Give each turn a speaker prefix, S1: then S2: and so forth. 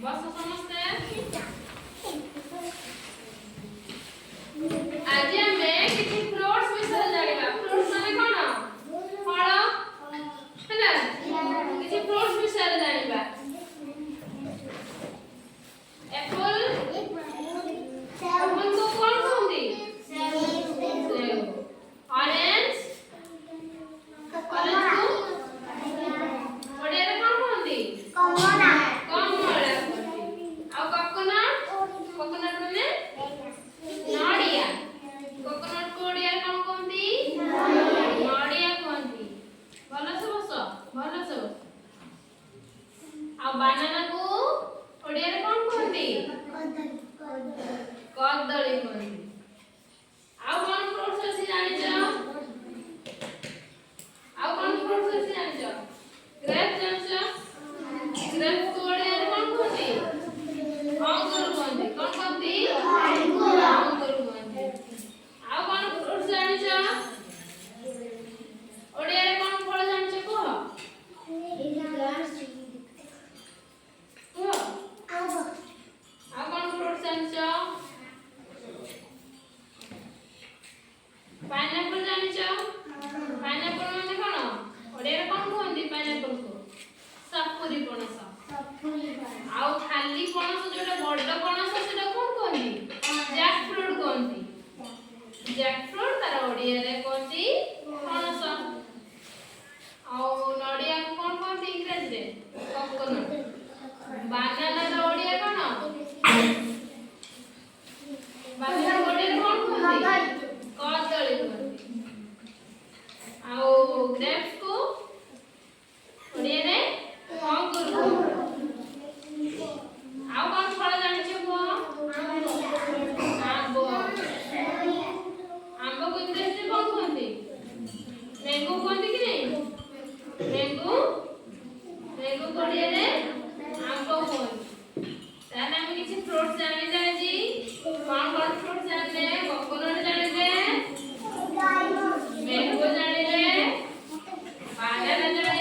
S1: बस समस्ते आज हमें किसी फ्रूट्स विषय जानिबा। फ्रूट्स माने कोन फल है ना किसी फ्रूट्स विषय जानिबा। एप्पल एप्पल को कोन कहंती सेब। ऑरेंज ऑरेंज को ओडिया रे कोन कहंती कमला कमला कहंती। आ कोकोनट कोकोनट माने नडिया। कोकोनट को ओडिया रे कोन कहंती नडिया कहंती। भलो से बस भलो से बस। आ बनाना को ओडिया रे कोन कहंती कदली कहंती। आ कोन फ्रूट्स अछि जानि छ आ कोन फ्रूट्स अछि जानि छ ग्रेप्स जानि छ। ग्रेप्स को ओडिया रे कोन कहंती अंगूर कहंती। कोन कहंती अंगूर कहंती। आ कोन फ्रूट्स जानि छ ओडिया रे कोन फल जानि छ कह आ कोन फ्रूट्स जानि छ पाइनएप्पल जानि छ। पाइनएप्पल माने कोन ओडिया रे कोन कहंती पाइनएप्पल को सपुरी पणस। आ खाली पणस जोटा बड़ पणस सेटा कोन कहंती जैक फ्रूट कहंती। जैक फ्रूट तार ओडिया रे कहंती पणस। आ नडिया को कोन कहंती इंग्लिश रे कोकोनट। बनाना रो ओडिया कोन बनाना ओडिया रे कोन कहंती कदली कहंती। आ ग्रेप्स को ओडिया रे अंगूर कहंती। आ कोन फल जानि छ को आंबो। आंबो को इंग्लिश रे कोन कहंती मैंगो कहंती कि नहीं मैंगो मैंगो को ओडिया रे आंबो कहंती। ताने हम किछि फ्रूट्स जानि जानि कोन फ्रूट्स जानि कोकोनट जानि मैंगो जानि बनाना जानि